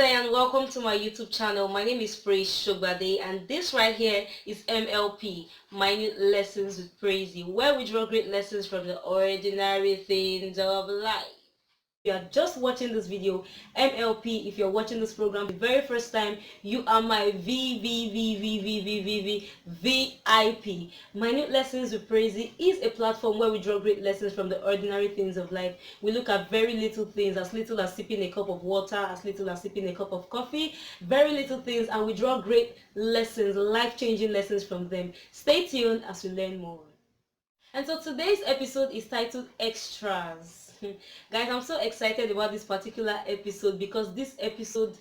there and welcome to my YouTube channel. My name is Shogbade and this right here is MLP, Minute Lessons with Preizzie, where we draw great lessons from the ordinary things of life. You are just watching this video, MLP, if you're watching this program the very first time, you are my VIP. Minute Lessons with Preizzie is a platform where we draw great lessons from the ordinary things of life. We look at very little things, as little as sipping a cup of water, as little as sipping a cup of coffee, very little things, and we draw great lessons, life-changing lessons from them. Stay tuned as we learn more. And so today's episode is titled Xtras. Guys, I'm so excited about this particular episode because this episode,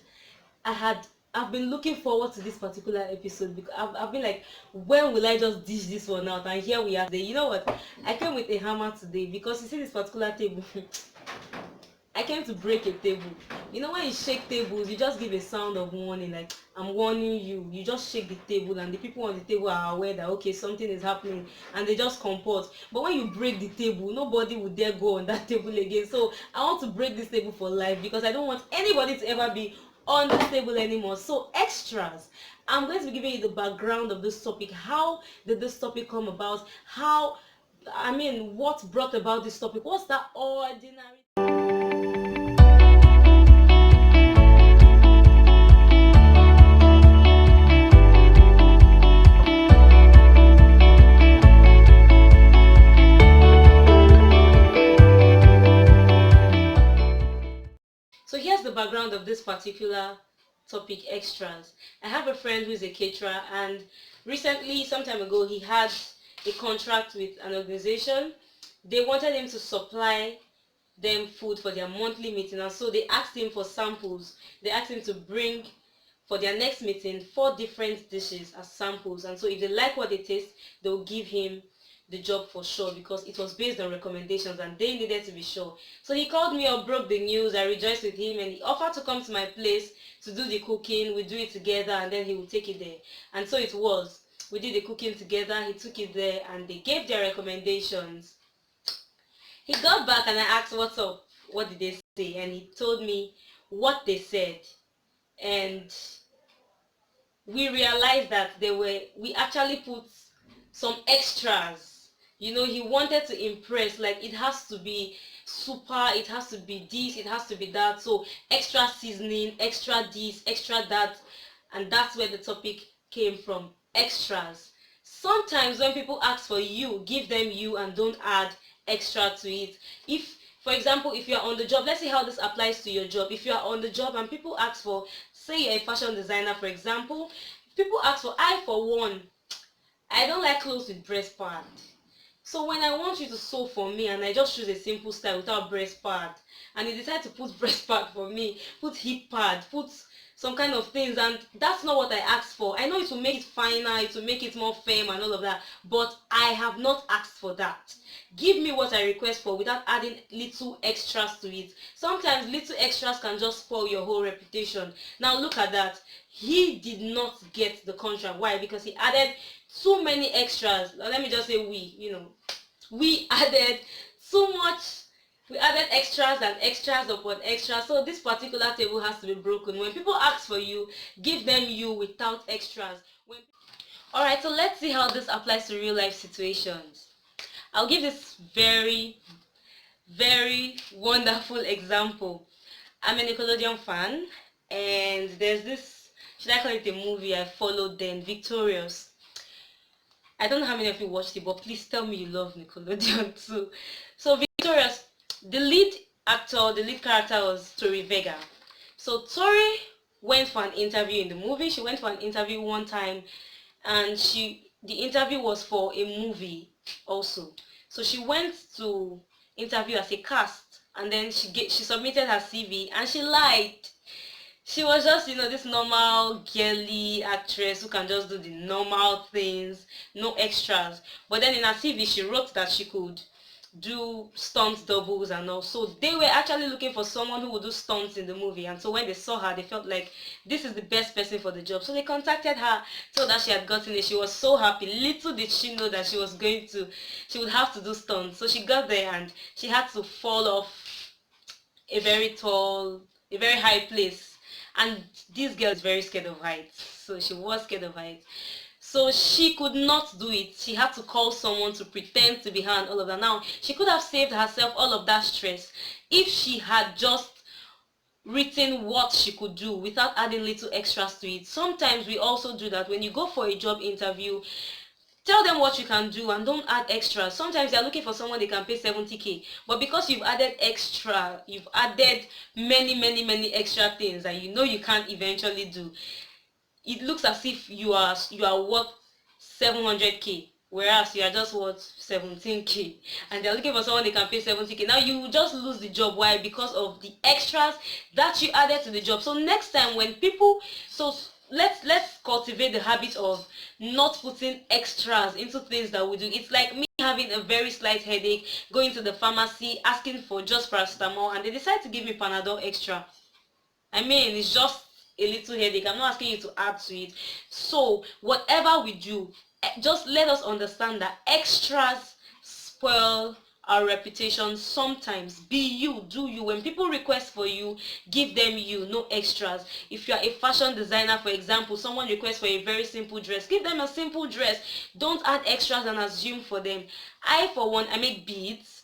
I've been looking forward to this particular episode because I've been like, when will I just dish this one out? And here we are today. You know what? I came with a hammer today because you see this particular table. I came to break a table. You know when you shake tables, you just give a sound of warning, like I'm warning you. You just shake the table and the people on the table are aware that okay, something is happening and they just comport. But when you break the table, nobody would dare go on that table again. So I want to break this table for life because I don't want anybody to ever be on this table anymore. So Xtras. I'm going to be giving you the background of this topic. How did this topic come about? What brought about this topic? What's that ordinary? So here's the background of this particular topic, Xtras. I have a friend who is a caterer, and recently, some time ago, he had a contract with an organization. They wanted him to supply them food for their monthly meeting, and so they asked him for samples. They asked him to bring for their next meeting 4 different dishes as samples, and so if they like what they taste, they'll give him the job for sure because it was based on recommendations and they needed to be sure. So he called me up, broke the news, I rejoiced with him, and he offered to come to my place to do the cooking. We do it together and then he will take it there. And so it was. We did the cooking together, he took it there and they gave their recommendations. He got back and I asked, what's up? What did they say? And he told me what they said. And we realized that we actually put some extras. You know, he wanted to impress, like it has to be super, it has to be this, it has to be that. So extra seasoning, extra this, extra that, and that's where the topic came from, Xtras. Sometimes when people ask for you, give them you and don't add extra to it. If, for example, if you're on the job, let's see how this applies to your job. If you're on the job and people ask for, say you're a fashion designer, for example, people ask for, I for one, I don't like clothes with breast pad. So when I want you to sew for me and I just choose a simple style without breast pad, and you decide to put breast pad for me, put hip pad, put some kind of things, and that's not what I asked for. I know it will make it finer, it will make it more firm and all of that, but I have not asked for that. Give me what I request for without adding little extras to it. Sometimes little extras can just spoil your whole reputation. Now look at that. He did not get the contract. Why? Because he added too many extras. Let me just say we added too much. We added extras and extras upon extras. So this particular table has to be broken. When people ask for you, give them you without extras. Alright, so let's see how this applies to real life situations. I'll give this very wonderful example. I'm a Nickelodeon fan, and there's this, should I call it a movie I followed then, Victorious. I don't know how many of you watched it, but please tell me you love Nickelodeon too. So Victorious, the lead actor, the lead character was Tori Vega. So Tori went for an interview in the movie. She went for an interview one time, and the interview was for a movie also. So she went to interview as a cast, and then she submitted her CV and she lied. She was just, this normal girly actress who can just do the normal things, no extras. But then in her CV, she wrote that she could do stunt doubles and all. So they were actually looking for someone who would do stunts in the movie. And so when they saw her, they felt like this is the best person for the job. So they contacted her, told her she had gotten it. She was so happy. Little did she know that she would have to do stunts. So she got there and she had to fall off a very high place. And this girl is very scared of heights, so she was scared of heights. So she could not do it. She had to call someone to pretend to be her and all of that. Now, she could have saved herself all of that stress if she had just written what she could do without adding little extras to it. Sometimes we also do that. When you go for a job interview, tell them what you can do and don't add extras. Sometimes they're looking for someone they can pay 70k, but because you've added extra, you've added many extra things that you know you can't eventually do, it looks as if you are worth 700k, whereas you are just worth 17k, and they're looking for someone they can pay 70k. Now you will just lose the job. Why? Because of the extras that you added to the job. So next time when people, so let's cultivate the habit of not putting extras into things that we do. It's like me having a very slight headache, going to the pharmacy asking for just paracetamol, and they decide to give me Panadol extra. I mean, it's just a little headache. I'm not asking you to add to it. So whatever we do, just let us understand that extras spoil our reputation sometimes. Be you, do you. When people request for you, give them you, no extras. If you are a fashion designer, for example, someone requests for a very simple dress, give them a simple dress. Don't add extras and assume for them. I, for one, I make beads.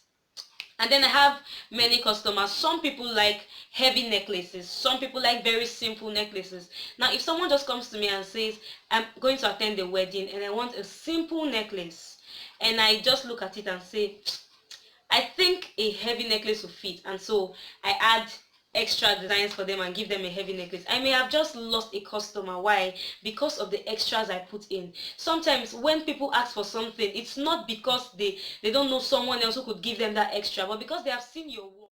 And then I have many customers. Some people like heavy necklaces. Some people like very simple necklaces. Now, if someone just comes to me and says, I'm going to attend a wedding and I want a simple necklace, and I just look at it and say, I think a heavy necklace will fit, and so I add extra designs for them and give them a heavy necklace, I may have just lost a customer. Why? Because of the extras I put in. Sometimes when people ask for something, it's not because they don't know someone else who could give them that extra, but because they have seen your work.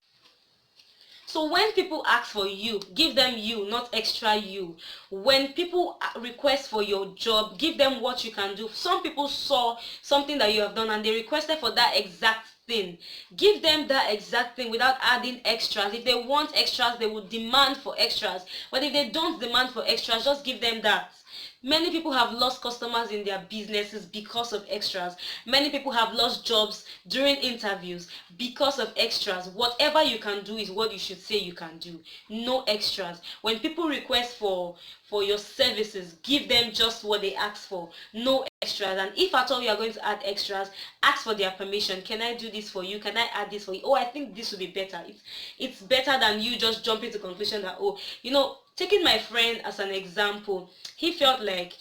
So when people ask for you, give them you, not extra you. When people request for your job, give them what you can do. Some people saw something that you have done and they requested for that exact thing. Give them that exact thing without adding extras. If they want extras, they will demand for extras. But if they don't demand for extras, just give them that. Many people have lost customers in their businesses because of extras. Many people have lost jobs during interviews because of extras. Whatever you can do is what you should say you can do. No extras. When people request for your services, give them just what they ask for. No extras. And if at all you are going to add extras, ask for their permission. Can I do this for you? Can I add this for you? Oh, I think this would be better. It's better than you just jumping to conclusion that, oh, taking my friend as an example, he felt like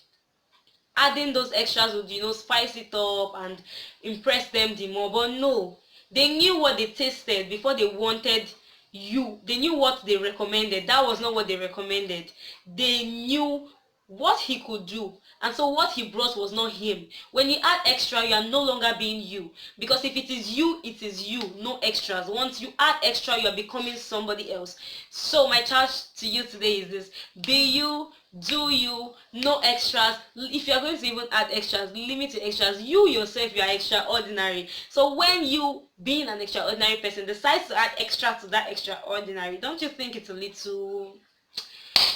adding those extras would, spice it up and impress them the more. But no, they knew what they tasted before they wanted you. They knew what they recommended. That was not what they recommended. They knew what he could do, and so what he brought was not him. When you add extra, you are no longer being you, because if it is you, it is you, no extras. Once you add extra, you are becoming somebody else. So my charge to you today is this: be you, do you, no extras. If you are going to even add extras, limit your extras. You yourself, you are extraordinary. So when you, being an extraordinary person, decides to add extra to that extraordinary, don't you think it's a little,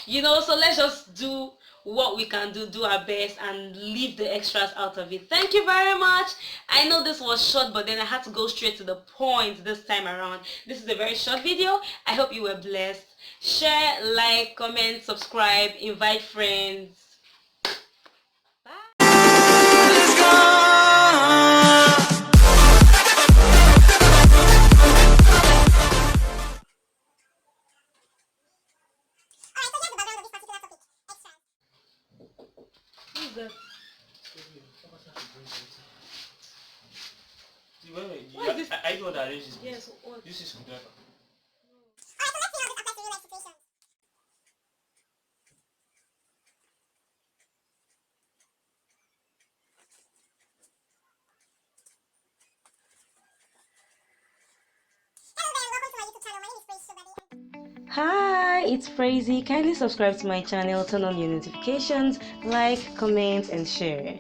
so let's just do what we can do our best and leave the extras out of it. Thank you very much. I know this was short, but then I had to go straight to the point this time around. This is a very short video. I hope you were blessed. Share, like, comment, subscribe, invite friends. That? What is this? I don't arrange this. Yes, what? This is screwdriver. Hi, it's Preizzie. Kindly subscribe to my channel, turn on your notifications, like, comment, and share.